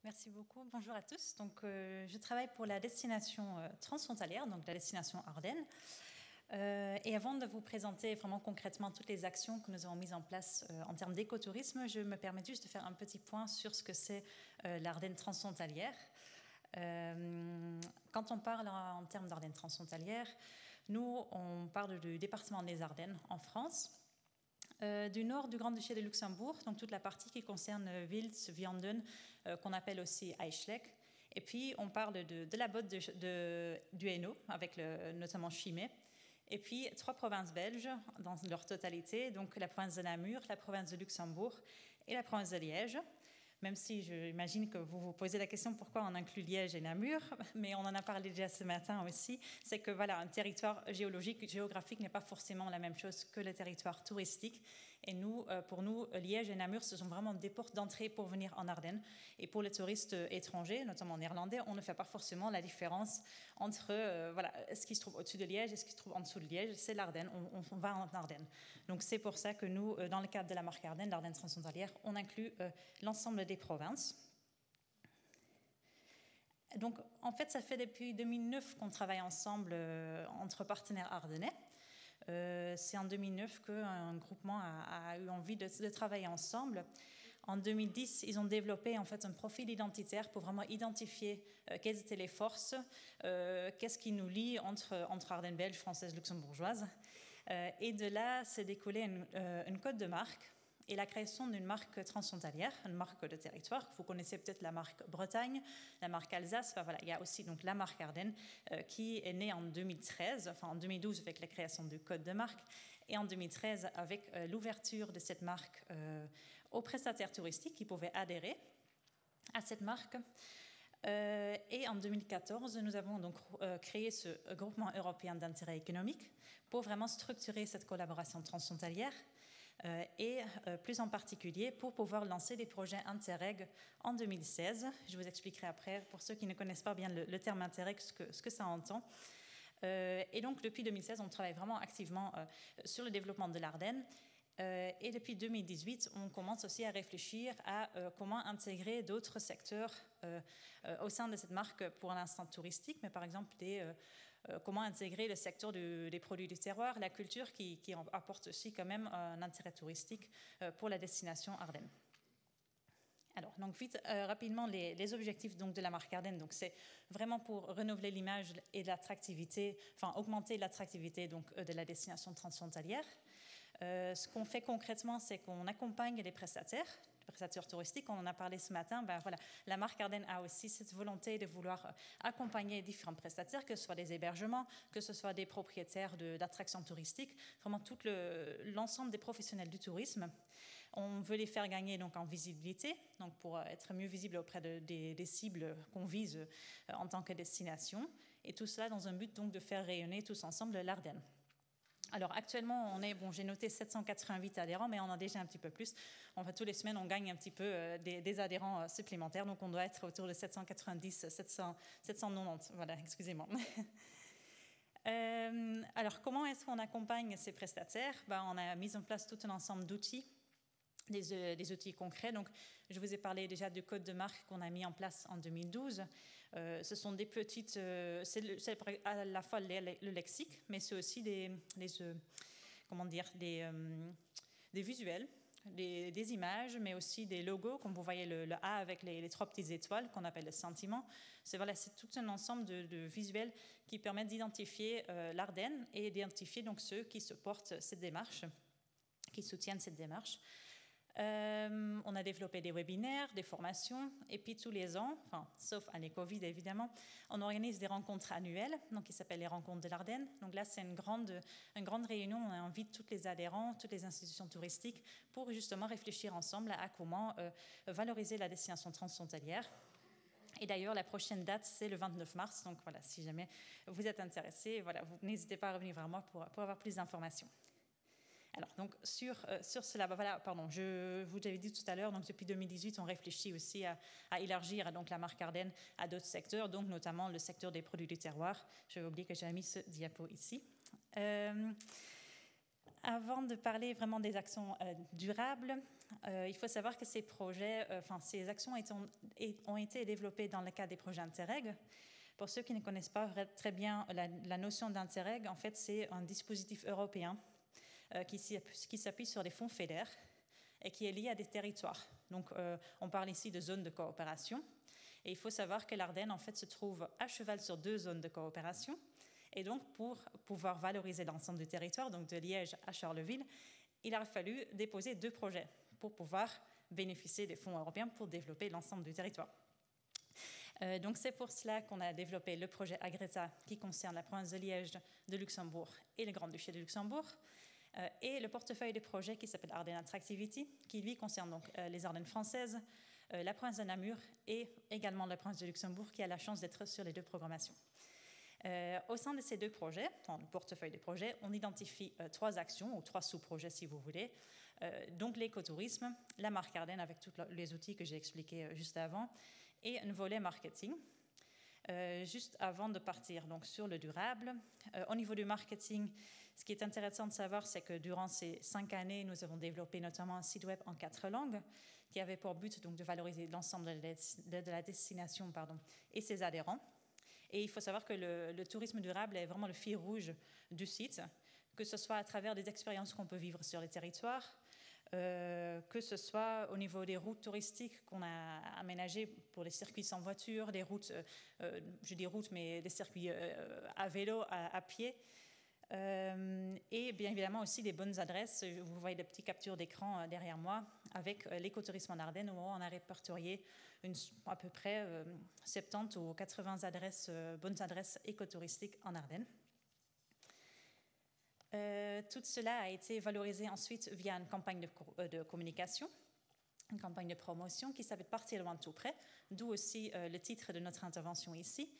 Merci beaucoup. Bonjour à tous. Donc, je travaille pour la destination transfrontalière, donc la destination Ardennes. Et avant de vous présenter vraiment concrètement toutes les actions que nous avons mises en place en termes d'écotourisme, je me permets juste de faire un petit point sur ce que c'est l'Ardenne transfrontalière. Quand on parle en termes d'Ardenne transfrontalière, nous, on parle du département des Ardennes en France, du nord du Grand-Duché de Luxembourg, donc toute la partie qui concerne Vils, Vianden, qu'on appelle aussi Eichleck. Et puis, on parle de la botte du Hainaut, avec notamment Chimay. Et puis, 3 provinces belges dans leur totalité, donc la province de Namur, la province de Luxembourg et la province de Liège. Même si j'imagine que vous vous posez la question pourquoi on inclut Liège et Namur, mais on en a parlé déjà ce matin aussi, c'est que voilà, un territoire géographique n'est pas forcément la même chose que le territoire touristique. Et nous, pour nous, Liège et Namur, ce sont vraiment des portes d'entrée pour venir en Ardennes. Et pour les touristes étrangers, notamment néerlandais, on ne fait pas forcément la différence entre ce qui se trouve au-dessus de Liège et ce qui se trouve en dessous de Liège. C'est l'Ardenne, on va en Ardennes. Donc c'est pour ça que nous, dans le cadre de la marque Ardennes, l'Ardenne transfrontalière, on inclut l'ensemble des provinces. Donc en fait, ça fait depuis 2009 qu'on travaille ensemble entre partenaires ardennais. C'est en 2009 qu'un groupement a eu envie de travailler ensemble. En 2010, ils ont développé en fait un profil identitaire pour vraiment identifier quelles étaient les forces, qu'est-ce qui nous lie entre Ardennes belges, françaises, luxembourgeoises. Et de là, s'est découlé une code de marque et la création d'une marque transfrontalière, une marque de territoire. Vous connaissez peut-être la marque Bretagne, la marque Alsace. Enfin, voilà, il y a aussi donc la marque Ardennes qui est née en 2013, enfin en 2012 avec la création du code de marque et en 2013 avec l'ouverture de cette marque aux prestataires touristiques qui pouvaient adhérer à cette marque. Et en 2014, nous avons donc créé ce groupement européen d'intérêt économique pour vraiment structurer cette collaboration transfrontalière. Et plus en particulier pour pouvoir lancer des projets Interreg en 2016. Je vous expliquerai après, pour ceux qui ne connaissent pas bien le terme Interreg, ce que ça entend. Et donc, depuis 2016, on travaille vraiment activement sur le développement de l'Ardenne. Et depuis 2018, on commence aussi à réfléchir à comment intégrer d'autres secteurs au sein de cette marque, pour l'instant touristique, mais par exemple comment intégrer le secteur des produits du terroir, la culture qui apporte aussi quand même un intérêt touristique pour la destination Ardennes. Alors, donc vite, rapidement, les objectifs donc, de la marque Ardennes, donc c'est vraiment pour renouveler l'image et l'attractivité, enfin augmenter l'attractivité donc de la destination transfrontalière. Ce qu'on fait concrètement, c'est qu'on accompagne les prestataires touristiques, on en a parlé ce matin. Ben voilà, la marque Ardennes a aussi cette volonté de vouloir accompagner différents prestataires, que ce soit des hébergements, que ce soit des propriétaires d'attractions touristiques, vraiment tout l'ensemble des professionnels du tourisme. On veut les faire gagner donc en visibilité, donc pour être mieux visible auprès des cibles qu'on vise en tant que destination, et tout cela dans un but donc de faire rayonner tous ensemble l'Ardenne. Alors actuellement, j'ai noté 788 adhérents, mais on en a déjà un petit peu plus. Tous les semaines, on gagne un petit peu des adhérents supplémentaires, donc on doit être autour de 790, 790. Voilà, excusez-moi. Alors, comment est-ce qu'on accompagne ces prestataires? On a mis en place tout un ensemble d'outils. Des outils concrets. Donc, je vous ai parlé déjà du code de marque qu'on a mis en place en 2012. Ce sont des petites... c'est à la fois le lexique, mais c'est aussi des visuels, des images, mais aussi des logos, comme vous voyez le A avec les 3 petites étoiles qu'on appelle le sentiment. C'est tout un ensemble de visuels qui permettent d'identifier l'Ardenne et d'identifier donc ceux qui supportent cette démarche, qui soutiennent cette démarche. On a développé des webinaires, des formations, et puis tous les ans, sauf année Covid évidemment, on organise des rencontres annuelles, donc qui s'appellent les rencontres de l'Ardenne. Donc là, c'est une grande réunion, on invite tous les adhérents, toutes les institutions touristiques pour justement réfléchir ensemble à comment valoriser la destination transfrontalière. Et d'ailleurs, la prochaine date, c'est le 29 mars, donc voilà, si jamais vous êtes intéressés, voilà, vous n'hésitez pas à revenir vers moi pour avoir plus d'informations. Alors, donc, sur cela, je vous l'avais dit tout à l'heure, donc depuis 2018, on réfléchit aussi à élargir donc, la marque Ardennes à d'autres secteurs, donc notamment le secteur des produits du terroir. J'avais oublié que j'avais mis ce diapo ici. Avant de parler vraiment des actions durables, il faut savoir que ces projets, ces actions ont été développées dans le cadre des projets Interreg. Pour ceux qui ne connaissent pas très bien la notion d'Interreg, en fait, c'est un dispositif européen qui s'appuie sur des fonds FEDER et qui est lié à des territoires. Donc, on parle ici de zones de coopération. Et il faut savoir que l'Ardenne, en fait, se trouve à cheval sur 2 zones de coopération. Et donc, pour pouvoir valoriser l'ensemble du territoire, donc de Liège à Charleville, il a fallu déposer 2 projets pour pouvoir bénéficier des fonds européens pour développer l'ensemble du territoire. Donc, c'est pour cela qu'on a développé le projet Agreta qui concerne la province de Liège, de Luxembourg et le Grand-Duché de Luxembourg, et le portefeuille de projets qui s'appelle Ardennes Attractivity, qui lui concerne donc les Ardennes françaises, la province de Namur et également la province de Luxembourg qui a la chance d'être sur les 2 programmations. Au sein de ces 2 projets, dans le portefeuille de projets, on identifie 3 actions ou 3 sous-projets si vous voulez. Donc l'écotourisme, la marque Ardennes avec tous les outils que j'ai expliqués juste avant et un volet marketing. Juste avant de partir donc, sur le durable, au niveau du marketing, ce qui est intéressant de savoir, c'est que durant ces 5 années, nous avons développé notamment un site web en 4 langues qui avait pour but donc, de valoriser l'ensemble de la destination et ses adhérents. Et il faut savoir que le tourisme durable est vraiment le fil rouge du site, que ce soit à travers des expériences qu'on peut vivre sur les territoires, que ce soit au niveau des routes touristiques qu'on a aménagées pour les circuits sans voiture, des routes, je dis routes, mais des circuits à vélo, à pied, et bien évidemment aussi des bonnes adresses. Vous voyez des petites captures d'écran derrière moi avec l'écotourisme en Ardennes où on a répertorié à peu près 70 ou 80 bonnes adresses écotouristiques en Ardennes. Tout cela a été valorisé ensuite via une campagne de communication, une campagne de promotion qui s'appelle Partir loin de tout près, d'où aussi le titre de notre intervention ici.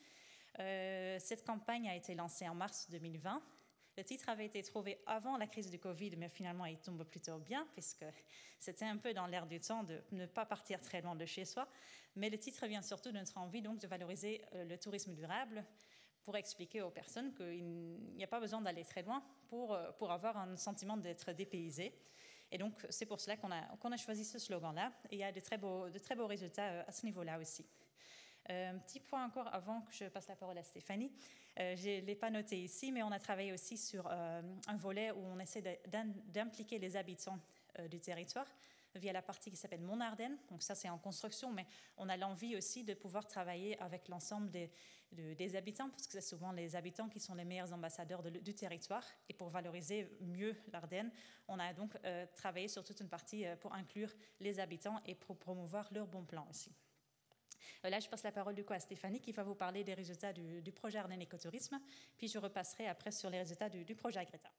Cette campagne a été lancée en mars 2020. Le titre avait été trouvé avant la crise du Covid, mais finalement il tombe plutôt bien, puisque c'était un peu dans l'air du temps de ne pas partir très loin de chez soi. Mais le titre vient surtout de notre envie donc, de valoriser le tourisme durable, pour expliquer aux personnes qu'il n'y a pas besoin d'aller très loin pour avoir un sentiment d'être dépaysé. Et donc, c'est pour cela qu'on a choisi ce slogan-là. Et il y a de très beaux résultats à ce niveau-là aussi. Un petit point encore avant que je passe la parole à Stéphanie. Je ne l'ai pas noté ici, mais on a travaillé aussi sur un volet où on essaie d'impliquer les habitants du territoire via la partie qui s'appelle Mon Ardennes. Donc ça, c'est en construction, mais on a l'envie aussi de pouvoir travailler avec l'ensemble des habitants, parce que c'est souvent les habitants qui sont les meilleurs ambassadeurs du territoire. Et pour valoriser mieux l'Ardenne, on a donc travaillé sur toute une partie pour inclure les habitants et pour promouvoir leurs bons plans aussi. Là, je passe la parole du coup à Stéphanie qui va vous parler des résultats du projet Ardennes Écotourisme, puis je repasserai après sur les résultats du projet Agreta.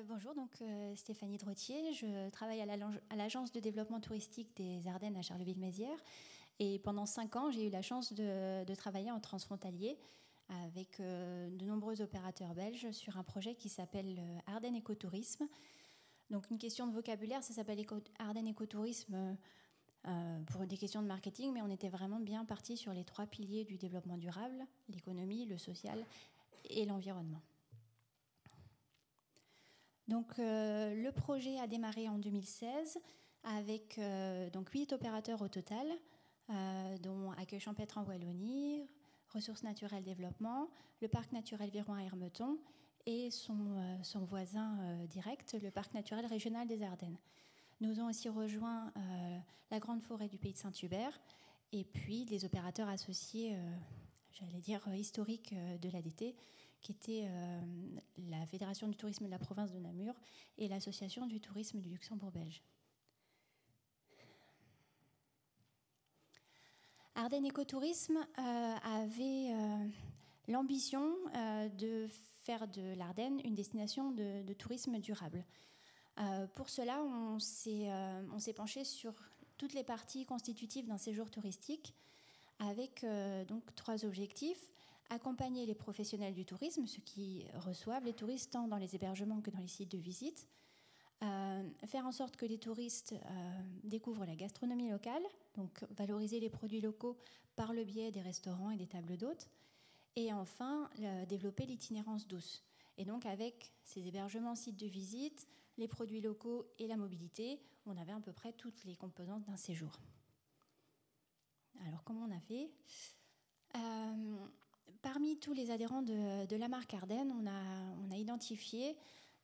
Bonjour, donc Stéphanie Drottier, je travaille à l'agence de développement touristique des Ardennes à Charleville-Mézières et pendant 5 ans j'ai eu la chance de travailler en transfrontalier avec de nombreux opérateurs belges sur un projet qui s'appelle Ardennes Écotourisme. Donc une question de vocabulaire, ça s'appelle Ardennes Écotourisme pour des questions de marketing, mais on était vraiment bien parti sur les 3 piliers du développement durable, l'économie, le social et l'environnement. Donc, le projet a démarré en 2016 avec donc 8 opérateurs au total, dont Accueil Champêtre en Wallonie, Ressources naturelles développement, le Parc naturel Viroin Hermeton et son voisin direct, le Parc naturel régional des Ardennes. Nous avons aussi rejoint la Grande Forêt du Pays de Saint-Hubert et puis les opérateurs associés, j'allais dire historiques de l'ADT, qui était la Fédération du tourisme de la province de Namur et l'Association du tourisme du Luxembourg belge. Ardennes Écotourisme avait l'ambition de faire de l'Ardenne une destination de tourisme durable. Pour cela, on s'est penché sur toutes les parties constitutives d'un séjour touristique avec donc 3 objectifs. Accompagner les professionnels du tourisme, ceux qui reçoivent les touristes tant dans les hébergements que dans les sites de visite, faire en sorte que les touristes découvrent la gastronomie locale, donc valoriser les produits locaux par le biais des restaurants et des tables d'hôtes, et enfin développer l'itinérance douce. Et donc avec ces hébergements, sites de visite, les produits locaux et la mobilité, on avait à peu près toutes les composantes d'un séjour. Alors, comment on a fait ? Parmi tous les adhérents de la marque Ardennes, on a identifié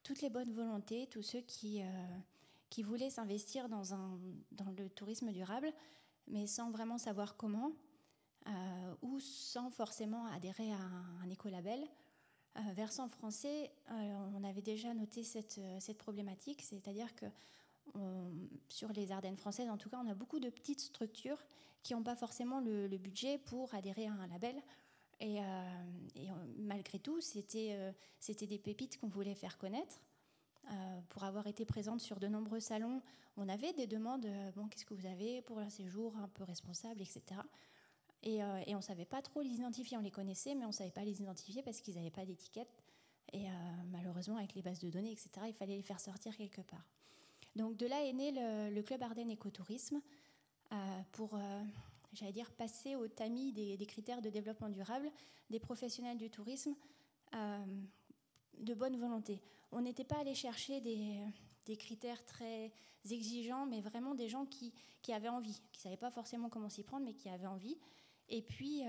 toutes les bonnes volontés, tous ceux qui voulaient s'investir dans le tourisme durable, mais sans vraiment savoir comment, ou sans forcément adhérer à un écolabel. Versant français, on avait déjà noté cette problématique, c'est-à-dire que sur les Ardennes françaises, en tout cas, on a beaucoup de petites structures qui n'ont pas forcément le budget pour adhérer à un label. Et malgré tout, c'était des pépites qu'on voulait faire connaître. Pour avoir été présente sur de nombreux salons, on avait des demandes, qu'est-ce que vous avez pour un séjour un peu responsable, etc. Et on ne savait pas trop les identifier. On les connaissait, mais on ne savait pas les identifier parce qu'ils n'avaient pas d'étiquette. Et malheureusement, avec les bases de données, etc., il fallait les faire sortir quelque part. Donc de là est né le Club Ardennes Écotourisme pour, j'allais dire, passer au tamis des critères de développement durable des professionnels du tourisme de bonne volonté. On n'était pas allé chercher des critères très exigeants, mais vraiment des gens qui avaient envie, qui ne savaient pas forcément comment s'y prendre, mais qui avaient envie. Et puis,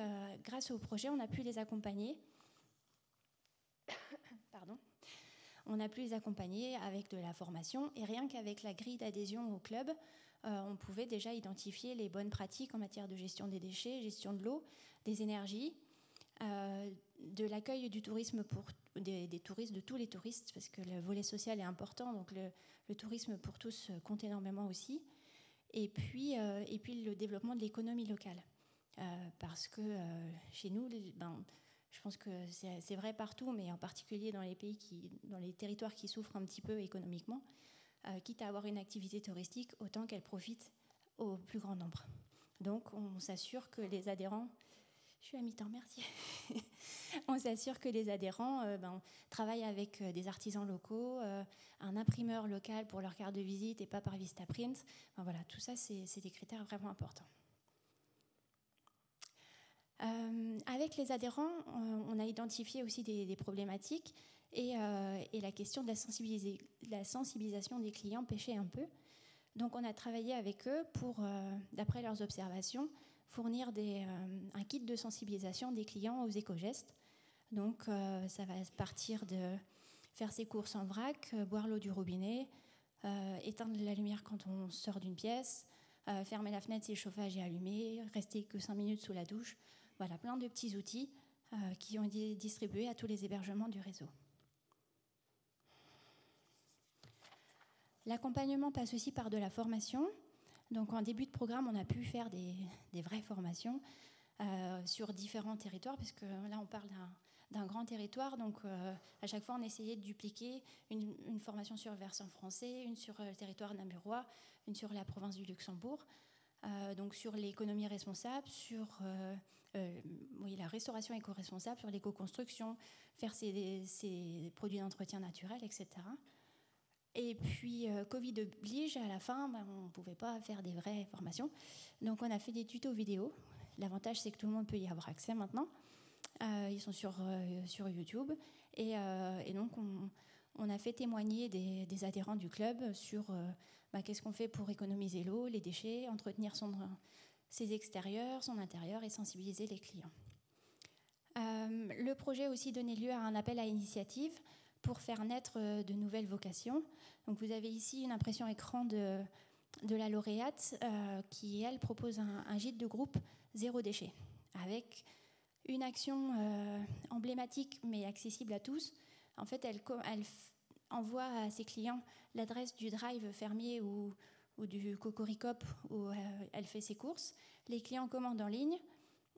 grâce au projet, on a pu les accompagner. Pardon. On a pu les accompagner avec de la formation. Et rien qu'avec la grille d'adhésion au club, on pouvait déjà identifier les bonnes pratiques en matière de gestion des déchets, gestion de l'eau, des énergies, de l'accueil du tourisme des touristes, de tous les touristes, parce que le volet social est important, donc le tourisme pour tous compte énormément aussi. Et puis le développement de l'économie locale. Parce que chez nous, je pense que c'est vrai partout, mais en particulier dans les territoires qui souffrent un petit peu économiquement, quitte à avoir une activité touristique, autant qu'elle profite au plus grand nombre. Donc on s'assure que les adhérents... Je suis à mi-temps, merci. On s'assure que les adhérents travaillent avec des artisans locaux, un imprimeur local pour leur carte de visite et pas par Vistaprint. Voilà, tout ça, c'est des critères vraiment importants. Avec les adhérents, on a identifié aussi des problématiques et la question de la sensibilisation des clients pêchait un peu. Donc on a travaillé avec eux pour, d'après leurs observations, fournir un kit de sensibilisation des clients aux éco-gestes. Donc ça va partir de faire ses courses en vrac, boire l'eau du robinet, éteindre la lumière quand on sort d'une pièce, fermer la fenêtre si le chauffage est allumé, rester que 5 minutes sous la douche. Voilà, plein de petits outils qui ont été distribués à tous les hébergements du réseau. L'accompagnement passe aussi par de la formation. Donc en début de programme, on a pu faire des vraies formations sur différents territoires, puisque là on parle d'un grand territoire, donc à chaque fois on essayait de dupliquer une formation sur le versant français, une sur le territoire namurois, une sur la province du Luxembourg, donc sur l'économie responsable, sur la restauration éco-responsable, sur l'éco-construction, faire ces produits d'entretien naturel, etc. Et puis, Covid oblige, à la fin, on ne pouvait pas faire des vraies formations. Donc, on a fait des tutos vidéo. L'avantage, c'est que tout le monde peut y avoir accès maintenant. Ils sont sur YouTube. Et donc, on a fait témoigner des adhérents du club sur qu'est-ce qu'on fait pour économiser l'eau, les déchets, entretenir ses extérieurs, son intérieur et sensibiliser les clients. Le projet a aussi donné lieu à un appel à initiative pour faire naître de nouvelles vocations. Donc vous avez ici une impression écran de la lauréate qui, elle, propose un gîte de groupe zéro déchet, avec une action emblématique mais accessible à tous. En fait, elle envoie à ses clients l'adresse du drive fermier ou du Cocoricop où elle fait ses courses. Les clients commandent en ligne,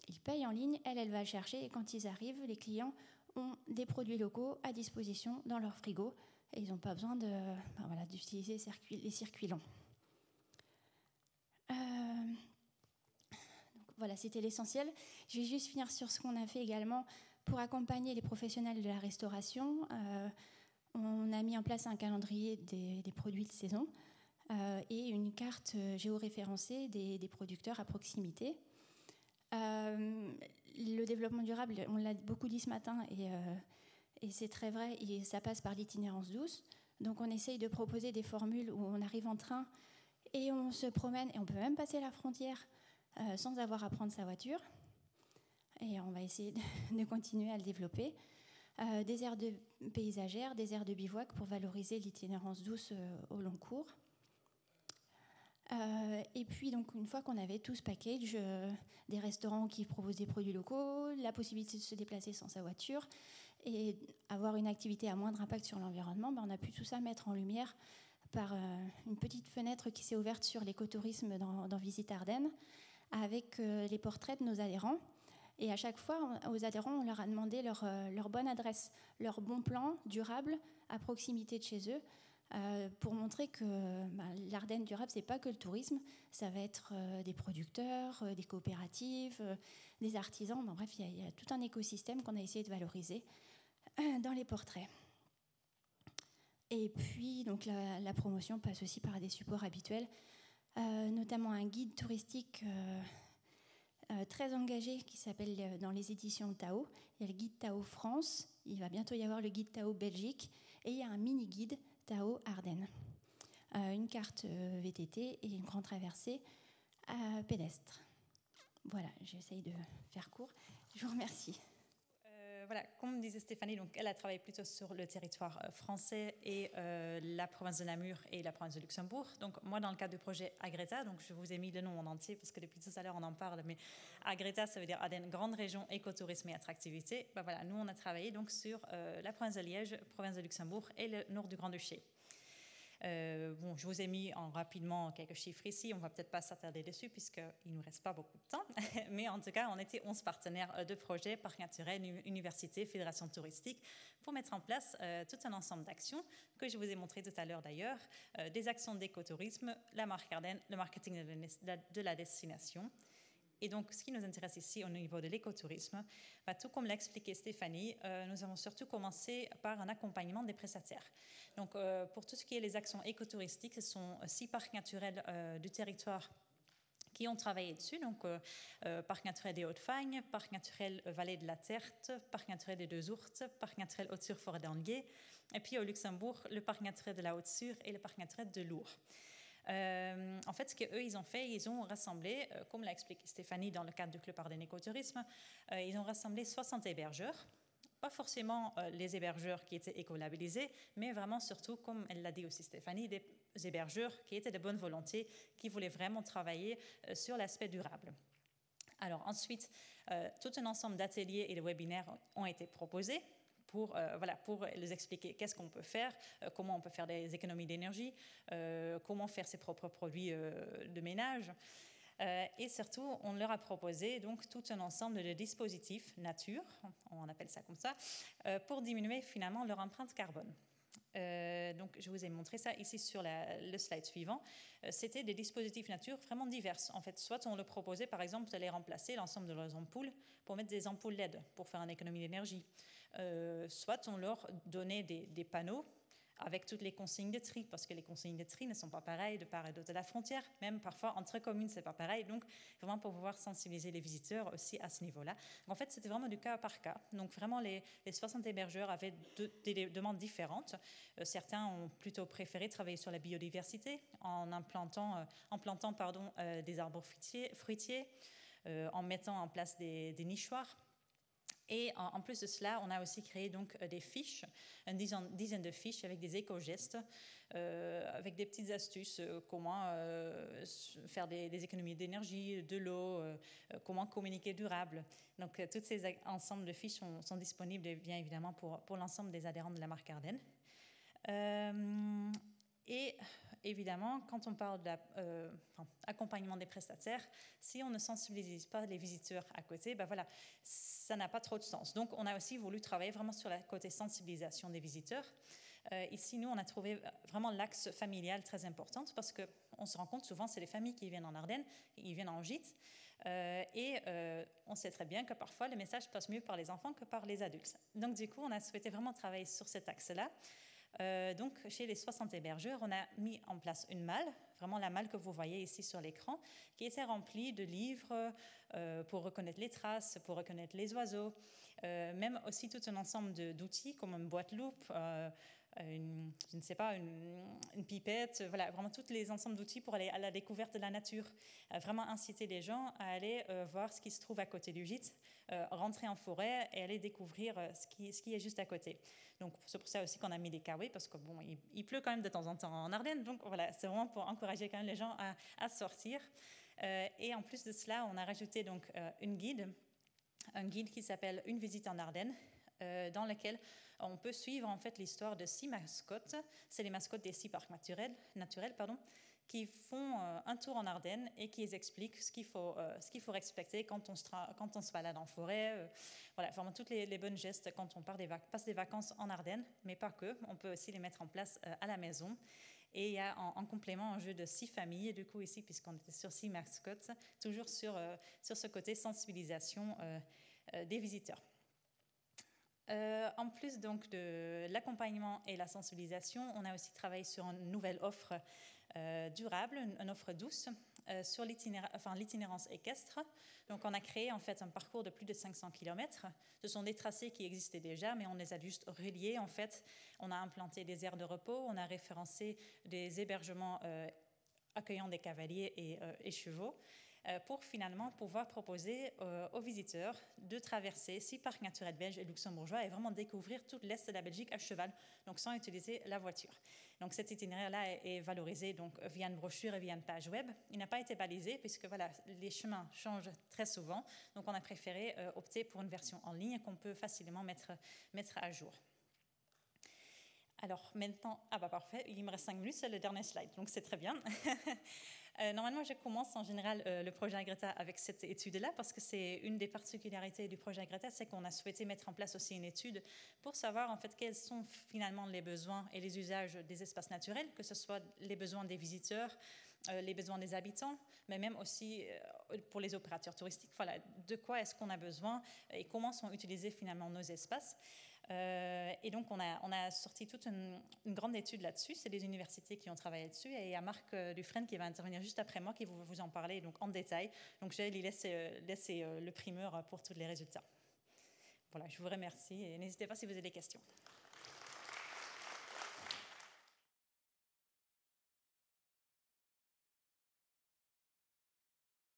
ils payent en ligne, elle va chercher, et quand ils arrivent, les clients ont des produits locaux à disposition dans leur frigo et ils n'ont pas besoin d'utiliser les circuits longs. Donc voilà, c'était l'essentiel. Je vais juste finir sur ce qu'on a fait également pour accompagner les professionnels de la restauration. On a mis en place un calendrier des produits de saison et une carte géoréférencée des producteurs à proximité. Le développement durable, on l'a beaucoup dit ce matin, et c'est très vrai, et ça passe par l'itinérance douce. Donc on essaye de proposer des formules où on arrive en train et on se promène et on peut même passer la frontière sans avoir à prendre sa voiture. Et on va essayer de continuer à le développer. Des aires de paysagères, des aires de bivouac pour valoriser l'itinérance douce au long cours. Et puis, donc, une fois qu'on avait tout ce package, des restaurants qui proposent des produits locaux, la possibilité de se déplacer sans sa voiture et avoir une activité à moindre impact sur l'environnement, on a pu tout ça mettre en lumière par une petite fenêtre qui s'est ouverte sur l'écotourisme dans Visite Ardennes avec les portraits de nos adhérents. Et à chaque fois, aux adhérents, on leur a demandé leur bonne adresse, leur bon plan durable à proximité de chez eux, pour montrer que l'Ardenne durable, ce n'est pas que le tourisme, ça va être des producteurs, des coopératives, des artisans. Bref, il y a tout un écosystème qu'on a essayé de valoriser dans les portraits. Et puis, donc, la promotion passe aussi par des supports habituels, notamment un guide touristique très engagé qui s'appelle dans les éditions Tao. Il y a le guide Tao France, il va bientôt y avoir le guide Tao Belgique, et il y a un mini-guide Tao Ardennes. Une carte VTT et une grande traversée pédestre. Voilà, j'essaye de faire court. Je vous remercie. Voilà, comme disait Stéphanie, donc elle a travaillé plutôt sur le territoire français et la province de Namur et la province de Luxembourg. Donc moi, dans le cadre du projet Agreta, donc je vous ai mis le nom en entier parce que depuis tout à l'heure on en parle, mais Agreta, ça veut dire Ardennes, grande région écotourisme et attractivité. Ben voilà, nous on a travaillé donc sur la province de Liège, province de Luxembourg et le nord du Grand-Duché. Bon, je vous ai mis rapidement quelques chiffres ici, on ne va peut-être pas s'attarder dessus puisqu'il ne nous reste pas beaucoup de temps, mais en tout cas, on était 11 partenaires de projets, parcs naturels, universités, fédérations touristiques, pour mettre en place tout un ensemble d'actions que je vous ai montré tout à l'heure d'ailleurs, des actions d'écotourisme, la marque Ardennes, le marketing de la destination. Et donc, ce qui nous intéresse ici au niveau de l'écotourisme, tout comme l'a expliqué Stéphanie, nous avons surtout commencé par un accompagnement des prestataires. Donc, pour tout ce qui est les actions écotouristiques, ce sont 6 parcs naturels du territoire qui ont travaillé dessus. Donc, parc naturel des Hauts-de-Fagne, parc naturel Vallée de la Terte, parc naturel des Deux Ourtes, parc naturel Haute-Sur-Forêt d'Anguier, et puis au Luxembourg, le parc naturel de la Haute-Sur et le parc naturel de Lourdes. En fait, ce qu'eux, ils ont fait, ils ont rassemblé, comme l'a expliqué Stéphanie dans le cadre du Club Ardennes Écotourisme, ils ont rassemblé 60 hébergeurs, pas forcément les hébergeurs qui étaient écolabellisés, mais vraiment surtout, comme elle l'a dit aussi Stéphanie, des hébergeurs qui étaient de bonne volonté, qui voulaient vraiment travailler sur l'aspect durable. Alors ensuite, tout un ensemble d'ateliers et de webinaires ont été proposés, pour les expliquer qu'est-ce qu'on peut faire, comment on peut faire des économies d'énergie, comment faire ses propres produits de ménage. Et surtout, on leur a proposé donc tout un ensemble de dispositifs nature, on appelle ça comme ça, pour diminuer finalement leur empreinte carbone. Donc, je vous ai montré ça ici sur le slide suivant. C'était des dispositifs nature vraiment divers. En fait, soit on leur proposait, par exemple, d'aller remplacer l'ensemble de leurs ampoules pour mettre des ampoules LED pour faire une économie d'énergie. Soit on leur donnait des panneaux avec toutes les consignes de tri, parce que les consignes de tri ne sont pas pareilles de part et d'autre de la frontière, même parfois entre communes, c'est pas pareil, donc vraiment pour pouvoir sensibiliser les visiteurs aussi à ce niveau-là. En fait, c'était vraiment du cas par cas, donc vraiment les 60 hébergeurs avaient des demandes différentes. Certains ont plutôt préféré travailler sur la biodiversité en plantant des arbres fruitiers, en mettant en place des nichoirs. Et en plus de cela, on a aussi créé donc des fiches, une dizaine de fiches avec des éco-gestes, avec des petites astuces, comment faire des économies d'énergie, de l'eau, comment communiquer durable. Donc, tous ces ensembles de fiches sont disponibles, bien évidemment, pour l'ensemble des adhérents de la marque Ardennes. Et évidemment, quand on parle d'accompagnement des prestataires, si on ne sensibilise pas les visiteurs à côté, ça n'a pas trop de sens. Donc, on a aussi voulu travailler vraiment sur le côté sensibilisation des visiteurs. Ici, nous, on a trouvé vraiment l'axe familial très important parce qu'on se rend compte souvent, c'est les familles qui viennent en Ardennes, ils viennent en gîte. On sait très bien que parfois, le message passe mieux par les enfants que par les adultes. Donc, du coup, on a souhaité vraiment travailler sur cet axe-là. Donc, chez les 60 hébergeurs, on a mis en place une malle, vraiment la malle que vous voyez ici sur l'écran, qui était remplie de livres pour reconnaître les traces, pour reconnaître les oiseaux, même aussi tout un ensemble d'outils comme une boîte loupe, je ne sais pas, une pipette, voilà, vraiment tous les ensembles d'outils pour aller à la découverte de la nature. Vraiment inciter les gens à aller voir ce qui se trouve à côté du gîte, rentrer en forêt et aller découvrir ce qui est juste à côté. Donc c'est pour ça aussi qu'on a mis des kawaii, parce que bon, il pleut quand même de temps en temps en Ardennes, donc voilà, c'est vraiment pour encourager quand même les gens à sortir. Et en plus de cela, on a rajouté donc un guide qui s'appelle Une visite en Ardennes, dans lequel on peut suivre en fait l'histoire de 6 mascottes. C'est les mascottes des 6 parcs naturels, qui font un tour en Ardennes et qui expliquent ce qu'il faut respecter quand on se balade en forêt. Voilà, vraiment tous les bons gestes quand on passe des vacances en Ardennes, mais pas que. On peut aussi les mettre en place à la maison. Et il y a en complément un jeu de 6 familles, du coup ici, puisqu'on était sur 6 mascottes, toujours sur ce côté sensibilisation des visiteurs. En plus donc de l'accompagnement et la sensibilisation, on a aussi travaillé sur une nouvelle offre durable, une offre douce sur l'itinérance équestre. Donc on a créé en fait un parcours de plus de 500 km. Ce sont des tracés qui existaient déjà, mais on les a juste reliés en fait. On a implanté des aires de repos, on a référencé des hébergements accueillant des cavaliers et chevaux, pour finalement pouvoir proposer aux visiteurs de traverser 6 parcs naturels belges et luxembourgeois et vraiment découvrir tout l'est de la Belgique à cheval, donc sans utiliser la voiture. Donc cet itinéraire-là est valorisé donc via une brochure et via une page web. Il n'a pas été balisé puisque voilà, les chemins changent très souvent, donc on a préféré opter pour une version en ligne qu'on peut facilement mettre à jour. Alors maintenant, parfait, il me reste 5 minutes, c'est le dernier slide, donc c'est très bien. Normalement, je commence en général le projet Agreta avec cette étude-là, parce que c'est une des particularités du projet Agreta, c'est qu'on a souhaité mettre en place aussi une étude pour savoir en fait quels sont finalement les besoins et les usages des espaces naturels, que ce soit les besoins des visiteurs, les besoins des habitants, mais même aussi pour les opérateurs touristiques. Voilà, de quoi est-ce qu'on a besoin et comment sont utilisés finalement nos espaces. Et donc, on a sorti toute une grande étude là-dessus. C'est les universités qui ont travaillé dessus. Et il y a Marc Dufresne qui va intervenir juste après moi, qui va vous en parler donc, en détail. Donc, je vais lui laisser le primeur pour tous les résultats. Voilà, je vous remercie et n'hésitez pas si vous avez des questions.